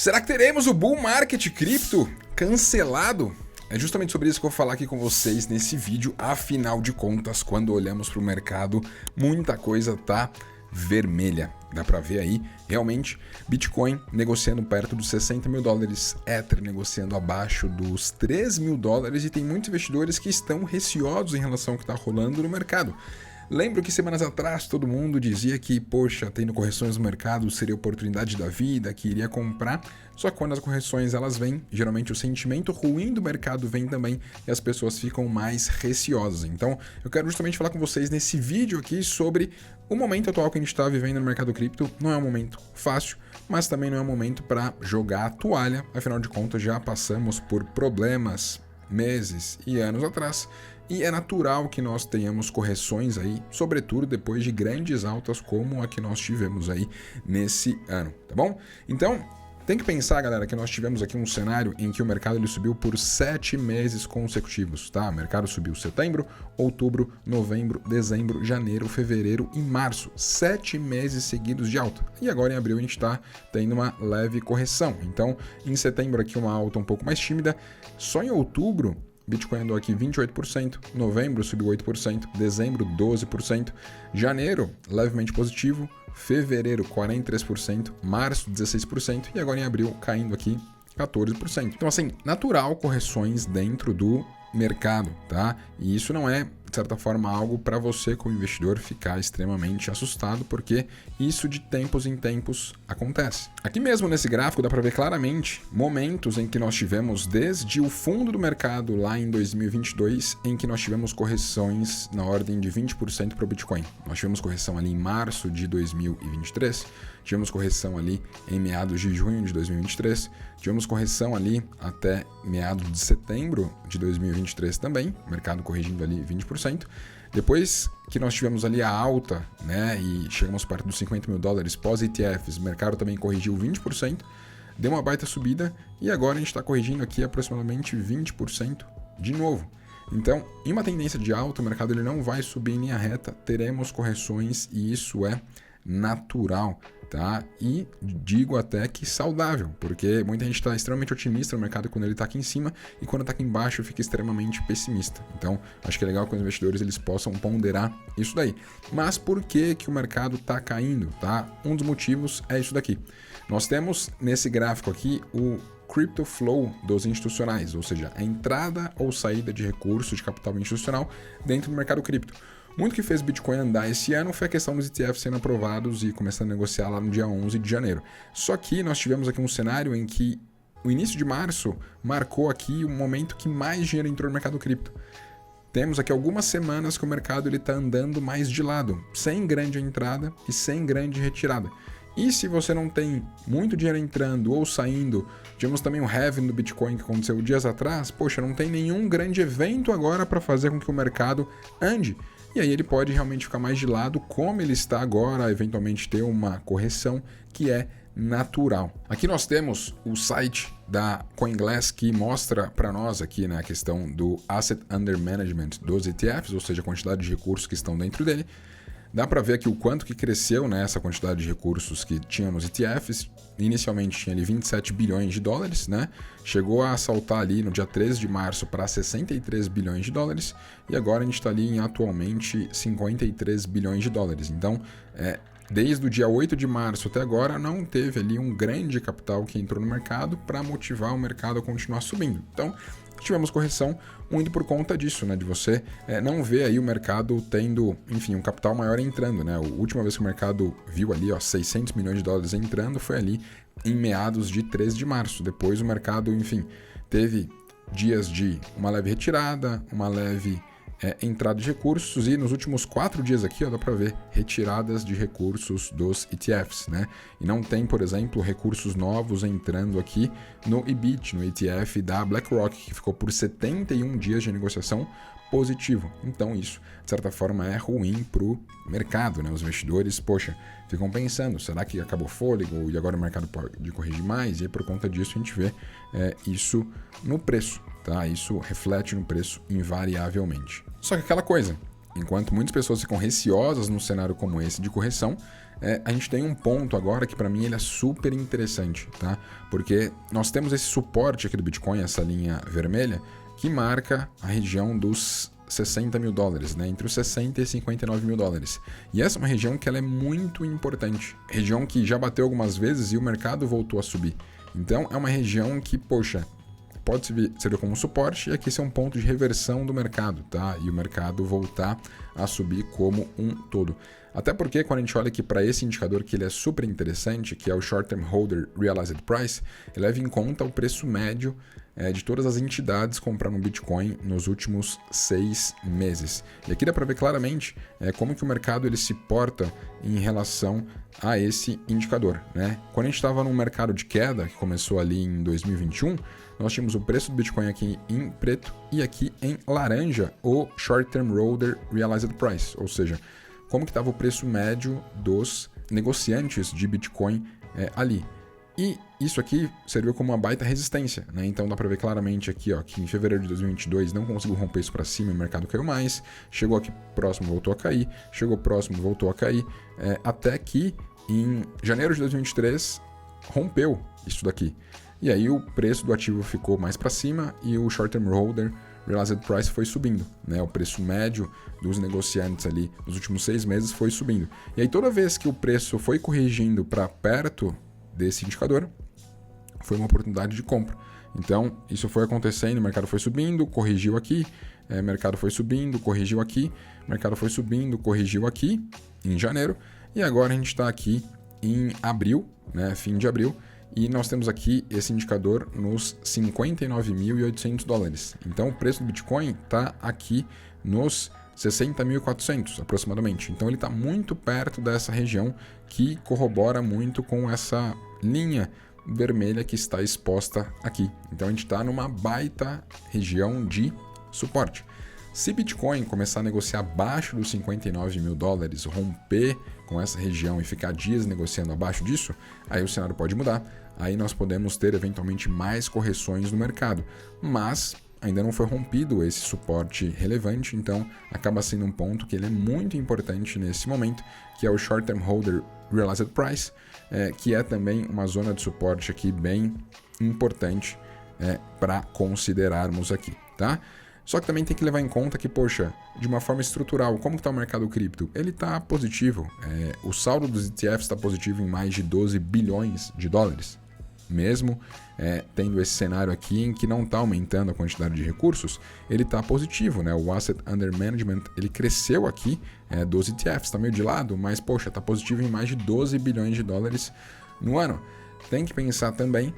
Será que teremos o bull market cripto cancelado? É justamente sobre isso que eu vou falar aqui com vocês nesse vídeo. Afinal de contas, quando olhamos para o mercado, muita coisa tá vermelha. Dá para ver aí, realmente, Bitcoin negociando perto dos 60 mil dólares, Ether negociando abaixo dos 3 mil dólares e tem muitos investidores que estão receosos em relação ao que está rolando no mercado. Lembro que semanas atrás todo mundo dizia que, poxa, tendo correções no mercado seria oportunidade da vida, que iria comprar. Só que quando as correções elas vêm, geralmente o sentimento ruim do mercado vem também e as pessoas ficam mais receosas. Então, eu quero justamente falar com vocês nesse vídeo aqui sobre o momento atual que a gente está vivendo no mercado cripto. Não é um momento fácil, mas também não é um momento para jogar a toalha. Afinal de contas, já passamos por problemas meses e anos atrás. E é natural que nós tenhamos correções aí, sobretudo depois de grandes altas como a que nós tivemos aí nesse ano, tá bom? Então, tem que pensar, galera, que nós tivemos aqui um cenário em que o mercado ele subiu por 7 meses consecutivos, tá? O mercado subiu setembro, outubro, novembro, dezembro, janeiro, fevereiro e março. 7 meses seguidos de alta. E agora em abril a gente está tendo uma leve correção. Então, em setembro aqui uma alta um pouco mais tímida. Só em outubro, Bitcoin andou aqui 28%, novembro subiu 8%, dezembro 12%, janeiro levemente positivo, fevereiro 43%, março 16% e agora em abril caindo aqui 14%. Então assim, natural correções dentro do mercado, tá? E isso não é, de certa forma, algo para você como investidor ficar extremamente assustado, porque isso de tempos em tempos acontece. Aqui mesmo nesse gráfico dá para ver claramente momentos em que nós tivemos desde o fundo do mercado lá em 2022, em que nós tivemos correções na ordem de 20% para o Bitcoin. Nós tivemos correção ali em março de 2023, tivemos correção ali em meados de junho de 2023, tivemos correção ali até meados de setembro de 2023 também, o mercado corrigindo ali 20%. Depois que nós tivemos ali a alta, né, e chegamos perto dos 50 mil dólares pós-ETFs, o mercado também corrigiu 20%, deu uma baita subida e agora a gente está corrigindo aqui aproximadamente 20% de novo. Então, em uma tendência de alta, o mercado ele não vai subir em linha reta, teremos correções e isso é natural, tá? E digo até que saudável, porque muita gente está extremamente otimista no mercado quando ele está aqui em cima e quando está aqui embaixo fica extremamente pessimista. Então, acho que é legal que os investidores eles possam ponderar isso daí. Mas por que que o mercado está caindo, tá? Um dos motivos é isso daqui. Nós temos nesse gráfico aqui o Crypto Flow dos institucionais, ou seja, a entrada ou saída de recursos de capital institucional dentro do mercado cripto. Muito que fez Bitcoin andar esse ano foi a questão dos ETFs sendo aprovados e começando a negociar lá no dia 11 de janeiro. Só que nós tivemos aqui um cenário em que o início de março marcou aqui o momento que mais dinheiro entrou no mercado cripto. Temos aqui algumas semanas que o mercado está andando mais de lado, sem grande entrada e sem grande retirada. E se você não tem muito dinheiro entrando ou saindo, tivemos também o halving do Bitcoin que aconteceu dias atrás, poxa, não tem nenhum grande evento agora para fazer com que o mercado ande. E aí ele pode realmente ficar mais de lado, como ele está agora, eventualmente ter uma correção que é natural. Aqui nós temos o site da CoinGlass que mostra para nós aqui na questão do Asset Under Management dos ETFs, ou seja, a quantidade de recursos que estão dentro dele. Dá para ver aqui o quanto que cresceu, né, essa quantidade de recursos que tinha nos ETFs. Inicialmente tinha ali 27 bilhões de dólares, né? Chegou a saltar ali no dia 13 de março para 63 bilhões de dólares e agora a gente está ali em atualmente 53 bilhões de dólares. Então, desde o dia 8 de março até agora não teve ali um grande capital que entrou no mercado para motivar o mercado a continuar subindo. Então, tivemos correção muito por conta disso, né? De você não ver aí o mercado tendo, enfim, um capital maior entrando, né? A última vez que o mercado viu ali, 600 milhões de dólares entrando foi ali em meados de 13 de março. Depois o mercado, enfim, teve dias de uma leve retirada, uma leve entrada de recursos e nos últimos 4 dias aqui, dá para ver retiradas de recursos dos ETFs, né? E não tem, por exemplo, recursos novos entrando aqui no EBIT, no ETF da BlackRock, que ficou por 71 dias de negociação positivo. Então isso, de certa forma, é ruim para o mercado, né? Os investidores, poxa, ficam pensando, será que acabou o fôlego e agora o mercado pode corrigir mais? E aí, por conta disso a gente vê isso no preço. Tá? Isso reflete no preço invariavelmente. Só que aquela coisa, enquanto muitas pessoas ficam receosas num cenário como esse de correção, a gente tem um ponto agora que para mim ele é super interessante, tá? Porque nós temos esse suporte aqui do Bitcoin, essa linha vermelha, que marca a região dos 60 mil dólares, né? Entre os 60 e 59 mil dólares. E essa é uma região que ela é muito importante. Região que já bateu algumas vezes e o mercado voltou a subir. Então é uma região que, poxa, pode servir como suporte e aqui esse é um ponto de reversão do mercado, tá? E o mercado voltar a subir como um todo. Até porque quando a gente olha aqui para esse indicador que ele é super interessante, que é o Short Term Holder Realized Price, ele leva em conta o preço médio de todas as entidades compraram Bitcoin nos últimos 6 meses. E aqui dá para ver claramente como que o mercado ele se porta em relação a esse indicador, né? Quando a gente estava num mercado de queda, que começou ali em 2021, nós tínhamos o preço do Bitcoin aqui em preto e aqui em laranja o Short Term Holder Realized Price, ou seja, como que estava o preço médio dos negociantes de Bitcoin ali. E isso aqui serviu como uma baita resistência, né? Então dá para ver claramente aqui, ó, que em fevereiro de 2022 não conseguiu romper isso para cima e o mercado caiu mais, chegou aqui próximo, voltou a cair, chegou próximo, voltou a cair, até que em janeiro de 2023 rompeu isso daqui. E aí o preço do ativo ficou mais para cima e o Short Term Holder Realized Price foi subindo, né? O preço médio dos negociantes ali nos últimos 6 meses foi subindo. E aí toda vez que o preço foi corrigindo para perto desse indicador, foi uma oportunidade de compra. Então, isso foi acontecendo, o mercado foi subindo, corrigiu aqui, mercado foi subindo, corrigiu aqui, mercado foi subindo, corrigiu aqui, em janeiro, e agora a gente está aqui em abril, né, fim de abril, e nós temos aqui esse indicador nos 59.800 dólares. Então, o preço do Bitcoin está aqui nos 60.400 aproximadamente. Então ele está muito perto dessa região que corrobora muito com essa linha vermelha que está exposta aqui. Então a gente está numa baita região de suporte. Se Bitcoin começar a negociar abaixo dos 59 mil dólares, romper com essa região e ficar dias negociando abaixo disso, aí o cenário pode mudar. Aí nós podemos ter eventualmente mais correções no mercado. Mas ainda não foi rompido esse suporte relevante, então acaba sendo um ponto que ele é muito importante nesse momento, que é o Short Term Holder Realized Price, que é também uma zona de suporte aqui bem importante para considerarmos aqui, tá? Só que também tem que levar em conta que, poxa, de uma forma estrutural, como está o mercado cripto? Ele está positivo, o saldo dos ETFs está positivo em mais de 12 bilhões de dólares. Mesmo tendo esse cenário aqui em que não está aumentando a quantidade de recursos, ele está positivo, né? O Asset Under Management ele cresceu aqui dos ETFs, está meio de lado, mas poxa, está positivo em mais de 12 bilhões de dólares no ano. Tem que pensar também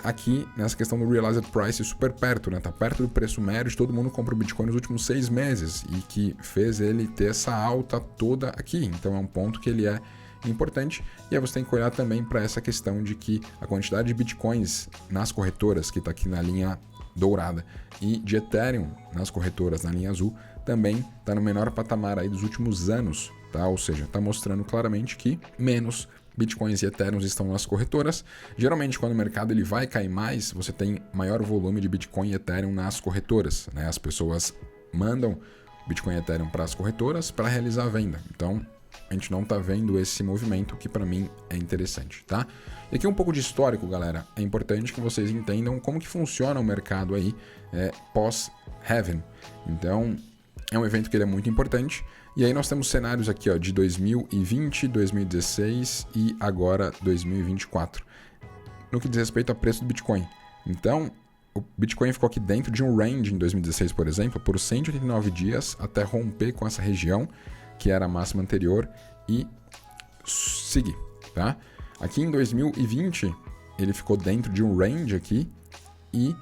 aqui nessa questão do Realized Price super perto, né? Tá perto do preço médio de todo mundo compra o Bitcoin nos últimos 6 meses e que fez ele ter essa alta toda aqui. Então é um ponto que ele é importante. E aí você tem que olhar também para essa questão de que a quantidade de Bitcoins nas corretoras, que está aqui na linha dourada, e de Ethereum nas corretoras na linha azul, também está no menor patamar aí dos últimos anos, tá? Ou seja, está mostrando claramente que menos Bitcoins e Ethereum estão nas corretoras. Geralmente, quando o mercado ele vai cair mais, você tem maior volume de Bitcoin e Ethereum nas corretoras, né? As pessoas mandam Bitcoin e Ethereum para as corretoras para realizar a venda. Então, a gente não está vendo esse movimento que para mim é interessante, tá? E aqui um pouco de histórico, galera. É importante que vocês entendam como que funciona o mercado aí pós-halving. Então, é um evento que ele é muito importante. E aí nós temos cenários aqui ó, de 2020, 2016 e agora 2024. No que diz respeito ao preço do Bitcoin. Então, o Bitcoin ficou aqui dentro de um range em 2016, por exemplo, por 189 dias até romper com essa região, que era a máxima anterior, e seguir, tá? Aqui em 2020, ele ficou dentro de um range aqui e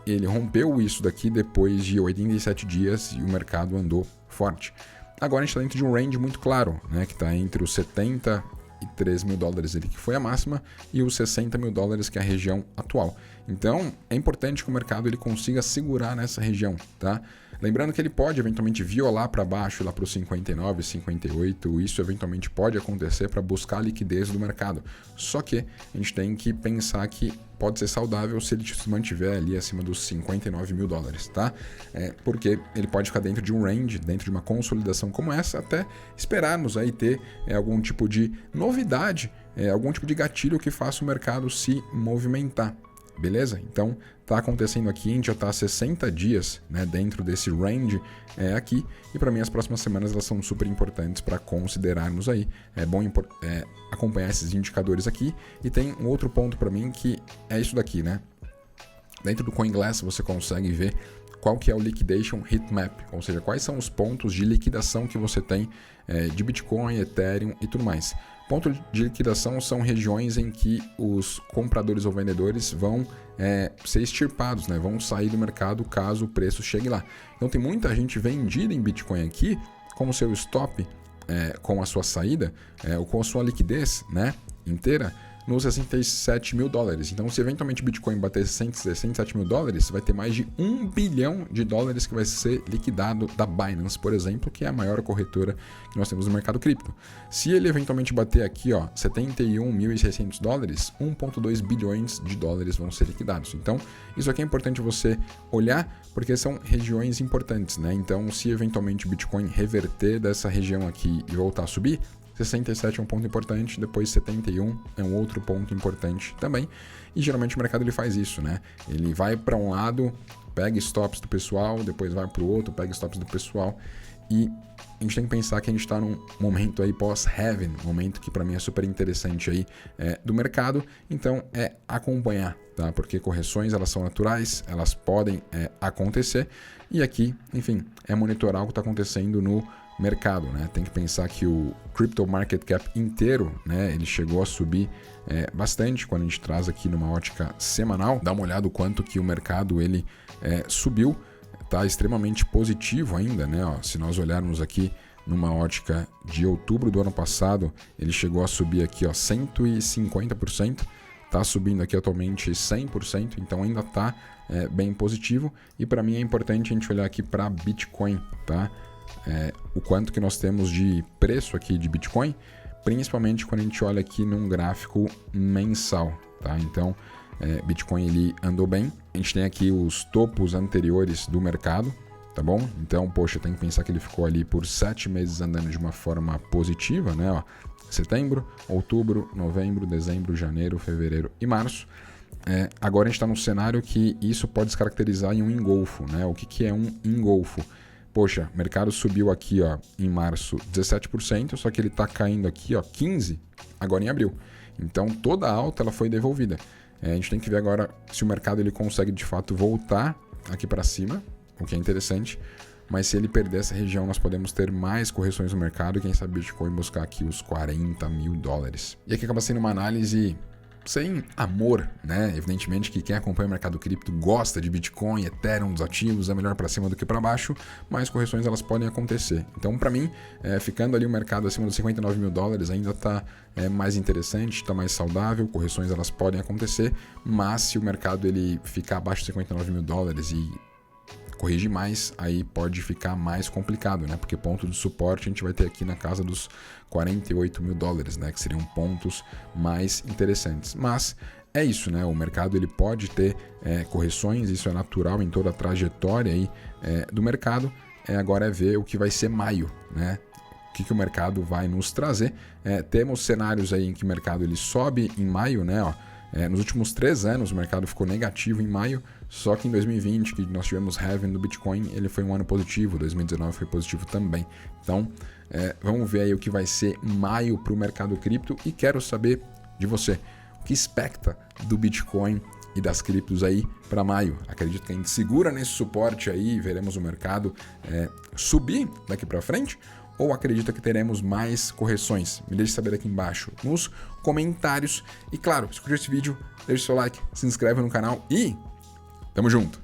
ele rompeu isso daqui depois de 87 dias e o mercado andou forte. Agora a gente está dentro de um range muito claro, né, que está entre os 73 mil dólares ali, que foi a máxima, e os 60 mil dólares, que é a região atual. Então, é importante que o mercado ele consiga segurar nessa região, tá? Lembrando que ele pode eventualmente violar para baixo, lá para os 59, 58, isso eventualmente pode acontecer para buscar a liquidez do mercado. Só que a gente tem que pensar que pode ser saudável se ele se mantiver ali acima dos 59 mil dólares, tá? Porque ele pode ficar dentro de um range, dentro de uma consolidação como essa, até esperarmos aí ter algum tipo de novidade, algum tipo de gatilho que faça o mercado se movimentar. Beleza? Então tá acontecendo aqui, a gente já tá há 60 dias, né, dentro desse range aqui, e para mim as próximas semanas elas são super importantes para considerarmos aí. É bom acompanhar esses indicadores aqui, e tem um outro ponto para mim que é isso daqui, né? Dentro do CoinGlass você consegue ver qual que é o Liquidation Heatmap, ou seja, quais são os pontos de liquidação que você tem de Bitcoin, Ethereum e tudo mais. Ponto de liquidação são regiões em que os compradores ou vendedores vão ser extirpados, né? Vão sair do mercado caso o preço chegue lá. Então tem muita gente vendida em Bitcoin aqui com o seu stop, com a sua saída, ou com a sua liquidez, né, inteira, nos 67 mil dólares. Então, se eventualmente Bitcoin bater 67 mil dólares, vai ter mais de 1 bilhão de dólares que vai ser liquidado da Binance, por exemplo, que é a maior corretora que nós temos no mercado cripto. Se ele eventualmente bater aqui, 71.600 dólares, 1,2 bilhões de dólares vão ser liquidados. Então, isso aqui é importante você olhar, porque são regiões importantes, né? Então, se eventualmente Bitcoin reverter dessa região aqui e voltar a subir, 67 é um ponto importante, depois 71 é um outro ponto importante também. E geralmente o mercado ele faz isso, né? Ele vai para um lado, pega stops do pessoal, depois vai para o outro, pega stops do pessoal. E a gente tem que pensar que a gente está num momento aí pós-halving, momento que para mim é super interessante aí do mercado. Então é acompanhar, tá? Porque correções elas são naturais, elas podem acontecer. E aqui, enfim, é monitorar o que está acontecendo no mercado, né? Tem que pensar que o Crypto Market Cap inteiro, né, ele chegou a subir bastante quando a gente traz aqui numa ótica semanal. Dá uma olhada o quanto que o mercado ele subiu, tá extremamente positivo ainda, né? Se nós olharmos aqui numa ótica de outubro do ano passado, ele chegou a subir aqui 150%, tá subindo aqui atualmente 100%, então ainda está bem positivo. E para mim é importante a gente olhar aqui para Bitcoin, tá? O quanto que nós temos de preço aqui de Bitcoin, principalmente quando a gente olha aqui num gráfico mensal, tá? Então, Bitcoin ele andou bem. A gente tem aqui os topos anteriores do mercado, tá bom? Então, poxa, tem que pensar que ele ficou ali por 7 meses andando de uma forma positiva, né? Setembro, outubro, novembro, dezembro, janeiro, fevereiro e março. Agora a gente está num cenário que isso pode se caracterizar em um engolfo, né? O que é um engolfo? Poxa, o mercado subiu aqui em março 17%, só que ele está caindo aqui 15% agora em abril. Então toda a alta ela foi devolvida. A gente tem que ver agora se o mercado ele consegue de fato voltar aqui para cima, o que é interessante. Mas se ele perder essa região, nós podemos ter mais correções no mercado e quem sabe Bitcoin buscar aqui os 40 mil dólares. E aqui acaba sendo uma análise sem amor, né? Evidentemente que quem acompanha o mercado cripto gosta de Bitcoin, Ethereum, dos ativos, é melhor para cima do que para baixo, mas correções elas podem acontecer. Então, para mim, ficando ali o mercado acima dos 59 mil dólares ainda está mais interessante, está mais saudável, correções elas podem acontecer, mas se o mercado ele ficar abaixo de 59 mil dólares e corrigir mais, aí pode ficar mais complicado, né? Porque ponto de suporte a gente vai ter aqui na casa dos 48 mil dólares, né? Que seriam pontos mais interessantes. Mas é isso, né? O mercado ele pode ter correções, isso é natural em toda a trajetória aí, do mercado. Agora é ver o que vai ser maio, né? O que o mercado vai nos trazer. Temos cenários aí em que o mercado ele sobe em maio, né? Nos últimos 3 anos o mercado ficou negativo em maio, só que em 2020, que nós tivemos halving do Bitcoin, ele foi um ano positivo, 2019 foi positivo também. Então, vamos ver aí o que vai ser maio para o mercado cripto e quero saber de você, o que expecta do Bitcoin e das criptos aí para maio. Acredito que a gente segura nesse suporte aí, veremos o mercado subir daqui para frente, ou acredita que teremos mais correções? Me deixe saber aqui embaixo nos comentários. E claro, se curtiu esse vídeo, deixe seu like, se inscreve no canal e tamo junto!